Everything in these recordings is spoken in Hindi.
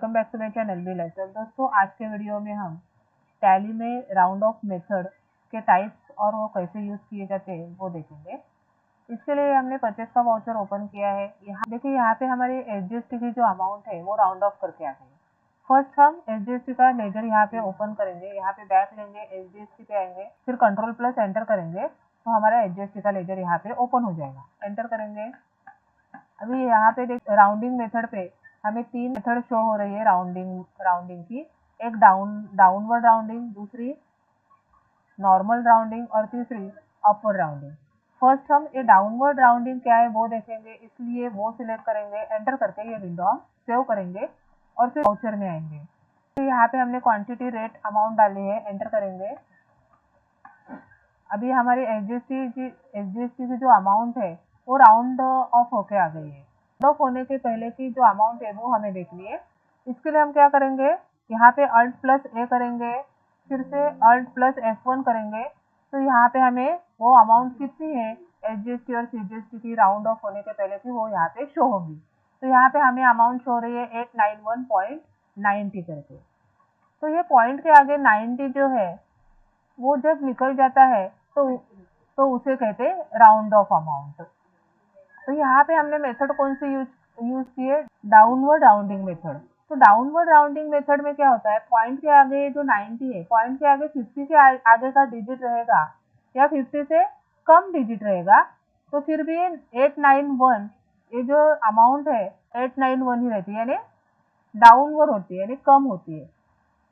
Welcome back to my channel B lesson. दोस्तों, आज के वीडियो में हम टैली में राउंड ऑफ मेथड के टाइप्स और वो कैसे यूज़ किए जाते हैं वो देखेंगे। इसके लिए हमने परचेस का वाउचर ओपन किया है। यहाँ देखिए, यहाँ पे हमारी एसजीएसटी की जो अमाउंट है वो राउंड ऑफ करके आ गई है। फर्स्ट हम एसजीएसटी का लेजर यहाँ पे ओपन करेंगे, यहाँ पे बैक लेंगे, एसजीएसटी पे आएंगे, फिर कंट्रोल प्लस एंटर करेंगे तो हमारा एसजीएसटी का लेजर यहाँ पे ओपन हो जाएगा। एंटर करेंगे। अभी यहाँ पे देख, राउंडिंग मेथड पे हमें 3 मेथड शो हो रही है राउंडिंग की। एक डाउनवर्ड राउंडिंग, दूसरी नॉर्मल राउंडिंग और तीसरी अपवर्ड राउंडिंग। फर्स्ट हम ये डाउनवर्ड राउंडिंग क्या है वो देखेंगे, इसलिए वो सिलेक्ट करेंगे। एंटर करके ये विंडो हम सेव करेंगे और फिर वाउचर में आएंगे। तो यहाँ पे हमने क्वांटिटी, रेट, अमाउंट डाली है। एंटर करेंगे। अभी हमारी एसजीएसटी की जो अमाउंट है वो राउंड ऑफ होके आ गई है। राउंड ऑफ होने के पहले की जो अमाउंट है वो हमें देखनी है। इसके लिए हम क्या करेंगे, यहाँ पे अल्ट प्लस ए करेंगे, फिर से अल्ट प्लस F1 करेंगे। तो यहाँ पे हमें वो अमाउंट कितनी है एसजीएसटी और सीजीएसटी की राउंड ऑफ होने के पहले की, वो यहाँ पे शो होगी। तो यहाँ पे हमें अमाउंट शो रही है 891.90 करके। तो ये पॉइंट के आगे 90 जो है वो जब निकल जाता है तो उसे कहते हैं राउंड ऑफ अमाउंट। तो यहाँ पे हमने मेथड कौन सी यूज की है, डाउनवर्ड राउंडिंग मेथड। तो डाउनवर्ड राउंडिंग मेथड में क्या होता है, पॉइंट के आगे जो 90 है, पॉइंट के आगे 50 के आगे का डिजिट रहेगा या 50 से कम डिजिट रहेगा, तो फिर भी 891 ये जो अमाउंट है 891 ही रहती है, यानी डाउनवर्ड होती है, यानी कम होती है,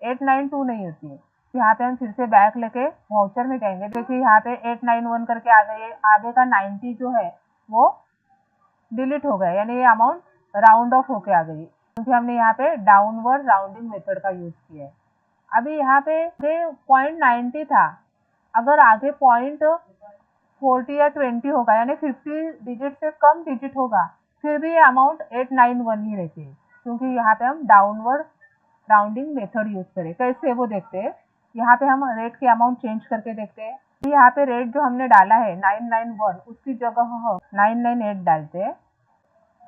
892 नहीं होती है। यहाँ पे हम फिर से बैक लेके वाउचर में जाएंगे। देखिए यहाँ पे 891 करके आ गई है, आगे का 90 जो है वो डिलीट हो गया, यानी ये अमाउंट राउंड ऑफ होके आ गई, क्योंकि हमने यहाँ पे डाउनवर्ड राउंडिंग मेथड का यूज किया है। अभी यहाँ पे 0.90 था, अगर आगे 0.40 या 20 होगा, यानी 50 डिजिट से कम डिजिट होगा, फिर भी ये अमाउंट 891 ही रहती है, क्योंकि यहाँ पे हम डाउनवर्ड राउंडिंग मेथड यूज करें। कैसे वो देखते हैं। यहाँ पे हम रेट की अमाउंट चेंज करके देखते हैं। यहाँ पे रेट जो हमने डाला है 991, उसकी जगह हम 998 डालते हैं।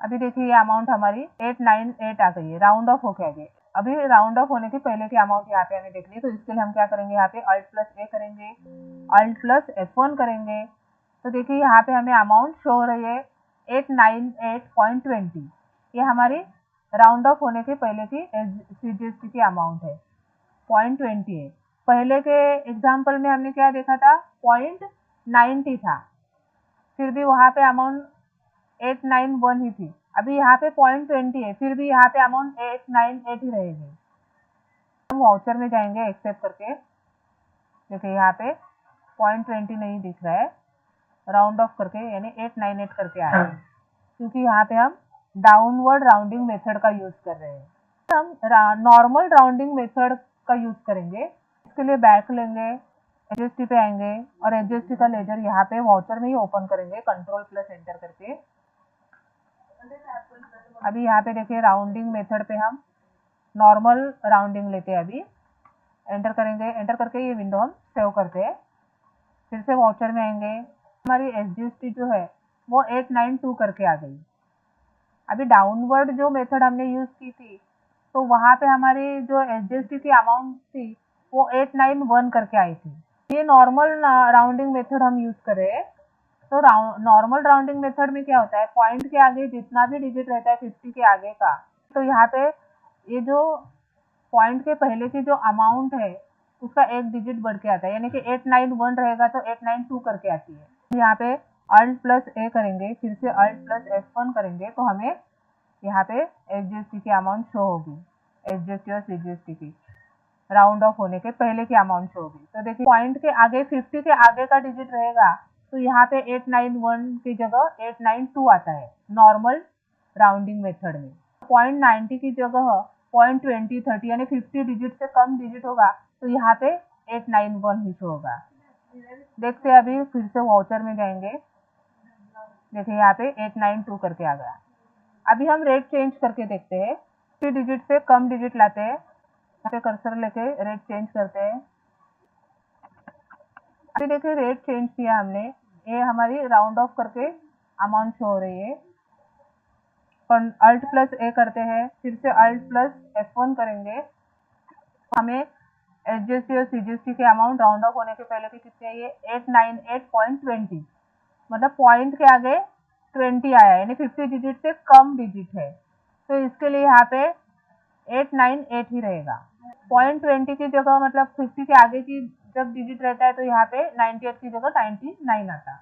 अभी देखिए ये अमाउंट हमारी 898 आ गई है, राउंड ऑफ होके आ गई। अभी राउंड ऑफ होने के पहले की अमाउंट यहाँ पे हमें देखनी है, तो इसके लिए हम क्या करेंगे, यहाँ पे अल्ट प्लस ए करेंगे, अल्ट प्लस F1 करेंगे। तो देखिए यहाँ पे हमें अमाउंट शो हो रही है 898.20। ये हमारी राउंड ऑफ होने के पहले की सीजीएसटी की अमाउंट है, 0.20 है। पहले के एग्जाम्पल में हमने क्या देखा था, 0.90 था, फिर भी वहाँ पे अमाउंट 891 ही थी। अभी यहाँ पे 0.20 है, फिर भी यहाँ पे अमाउंट 898 ही रहेगी। हम वाउचर में जाएंगे एक्सेप्ट करके। देखिए यहाँ पे 0.20 नहीं दिख रहा है, राउंड ऑफ करके यानी 898 करके आया है, क्योंकि यहाँ पे हम डाउनवर्ड राउंडिंग मेथड का यूज कर रहे हैं। हम नॉर्मल राउंडिंग मेथड का यूज करेंगे। इसके लिए बैक लेंगे, एसजीएसटी पे आएंगे और एसजीएसटी का लेजर यहाँ पे वाउचर में ही ओपन करेंगे, कंट्रोल प्लस एंटर करके। अभी यहाँ पे देखिए राउंडिंग मेथड पे हम नॉर्मल राउंडिंग लेते हैं। अभी एंटर करेंगे, एंटर करके ये विंडो हम सेव करते हैं। फिर से वाउचर में आएंगे, हमारी एसजीएसटी जो है वो 892 करके आ गई। अभी डाउनवर्ड जो मेथड हमने यूज की थी, तो वहाँ पे हमारी जो एसजीएसटी की अमाउंट थी वो 891 करके आई थी। ये नॉर्मल राउंडिंग मेथड हम यूज कर रहे हैं। तो नॉर्मल राउंडिंग मेथड में क्या होता है, पॉइंट के आगे जितना भी डिजिट रहता है 50 के आगे का, तो यहाँ पे ये जो पॉइंट के पहले की जो अमाउंट है उसका एक डिजिट बढ़ के आता है, यानी कि 891 रहेगा तो 892 करके आती है। यहाँ पे अल्ट प्लस ए करेंगे, फिर से अल्ट प्लस F1 करेंगे, तो हमें यहाँ पे एसजीएसटी की अमाउंट शो होगी, एसजीएसटी और सीजीएसटी की राउंड ऑफ होने के पहले की अमाउंट शो होगी। तो देखिए पॉइंट के आगे 50 के आगे का डिजिट रहेगा, तो यहाँ पे 891 की जगह 892 आता है नॉर्मल राउंडिंग मेथड में। 0.90 की जगह 0.20, 30 यानी 50 डिजिट से कम डिजिट होगा, तो यहाँ पे 891 ही शो होगा। देखते हैं, अभी फिर से वाउचर में जाएंगे। देखिए यहाँ पे 892 करके आ गया। अभी हम रेट चेंज करके देखते हैं, 50 डिजिट से कम डिजिट लाते हैं, यहाँ पे कर्सर लेके रेट चेंज करते हैं। अभी देखिए रेट चेंज किया हमने, ये हमारी राउंड ऑफ करके अमाउंट शो हो रही है। अल्ट प्लस ए करते हैं, फिर से अल्ट प्लस F1 करेंगे। हमें एसजीएसटी और सीजीएसटी के अमाउंट राउंड ऑफ होने के पहले के कितने है, ये 898.20, मतलब पॉइंट के आगे 20 आया, यानी 50 डिजिट से कम डिजिट है, तो इसके लिए यहाँ पे 898 ही रहेगा। 0.20 की जगह, मतलब 50 के आगे की जब डिजिट रहता है तो यहाँ पे 98 की जगह 99 आता।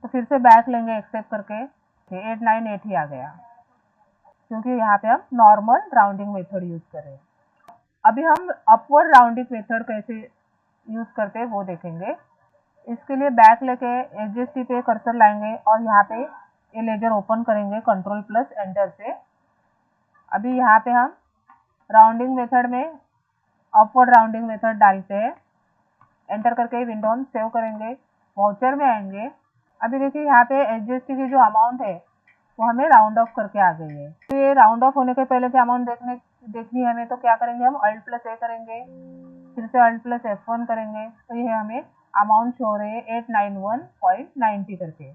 तो फिर से बैक लेंगे एक्सेप्ट करके, 898 ही आ गया, क्योंकि यहाँ पे हम नॉर्मल राउंडिंग मेथड यूज कर रहे हैं। अभी हम अपवर्ड राउंडिंग मेथड कैसे यूज करते हैं वो देखेंगे। इसके लिए बैक लेके एसजीएसटी पे कर्सर लाएंगे और यहाँ पे ये लेजर ओपन करेंगे कंट्रोल प्लस एंटर से। अभी यहाँ पे हम राउंडिंग मेथड में अपवर्ड राउंडिंग मेथड डालते हैं, एंटर करके विंडो हम सेव करेंगे, वाउचर में आएंगे। अभी देखिए यहाँ पे एसजीएसटी की जो अमाउंट है वो हमें राउंड ऑफ करके आ गई है। तो ये राउंड ऑफ होने के पहले की अमाउंट देखनी है हमें, तो क्या करेंगे, हम अल्ट प्लस ए करेंगे, फिर से अल्ट प्लस F1 करेंगे, तो ये हमें अमाउंट शो हो रही है 891.90 करके,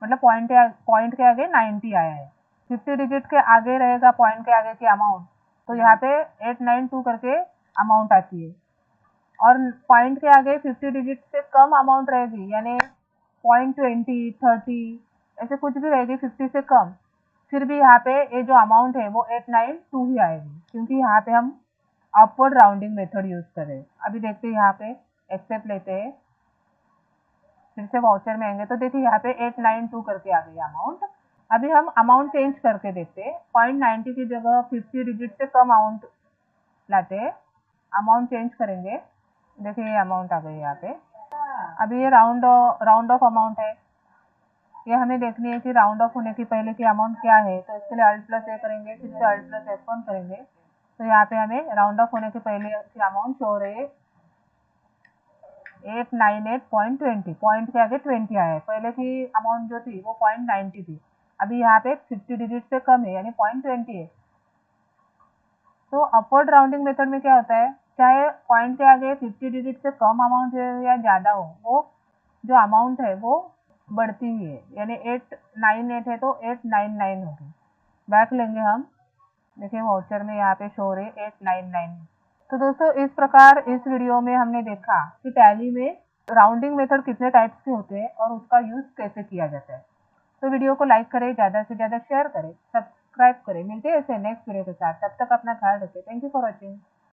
मतलब पॉइंट के आगे 90 आया है। 50 डिजिट के आगे रहेगा पॉइंट के आगे की अमाउंट, तो यहाँ पे 892 करके अमाउंट आती है। और पॉइंट के आगे 50 डिजिट से कम अमाउंट रहेगी, यानी 0.20, 30 ऐसे कुछ भी रहेगी 50 से कम, फिर भी यहाँ पे ये जो अमाउंट है वो 892 ही आएगी, क्योंकि यहाँ पे हम अपवर्ड राउंडिंग मेथड यूज करें। अभी देखते हैं यहाँ पे एक्सेप्ट लेते हैं, फिर से वाउचर में आएंगे, तो देखिए यहाँ पे 892 करके आ गई अमाउंट। अभी हम अमाउंट चेंज करके देखते हैं, 0.90 की जगह 50 डिजिट से कम अमाउंट लाते हैं, अमाउंट चेंज करेंगे, देखिए ये अमाउंट आ गई यहाँ पे। अभी ये राउंड ऑफ अमाउंट है, ये हमें देखनी है कि राउंड ऑफ होने की पहले की अमाउंट क्या है, तो इसके लिए अल्ट प्लस ए करेंगे, फिर से अल्ट प्लस F1 करेंगे, तो यहाँ पे हमें राउंड ऑफ होने के पहले की अमाउंट शो हो रही है 898.20, पॉइंट के आगे 20 आया है, पहले की अमाउंट जो थी वो 0.90 थी, अभी यहाँ पे 50 डिजिट से कम है, यानी 0.20 है। तो अपवर्ड राउंडिंग मेथड में क्या होता है, चाहे पॉइंट के आगे 50 डिजिट से कम अमाउंट है या ज़्यादा हो, वो जो अमाउंट है वो बढ़ती ही है, यानी 898 है तो 899 होगी। बैक लेंगे हम, देखिए वाउचर में यहाँ पे शो रहे 899। तो दोस्तों इस प्रकार इस वीडियो में हमने देखा कि टैली में राउंडिंग मेथड कितने टाइप्स के होते हैं और उसका यूज कैसे किया जाता है। तो वीडियो को लाइक करें, ज़्यादा से ज़्यादा शेयर करें, सब्सक्राइब करें। मिलते हैं ऐसे नेक्स्ट वीडियो के साथ, तब तक अपना ख्याल रखें। Thank you for watching.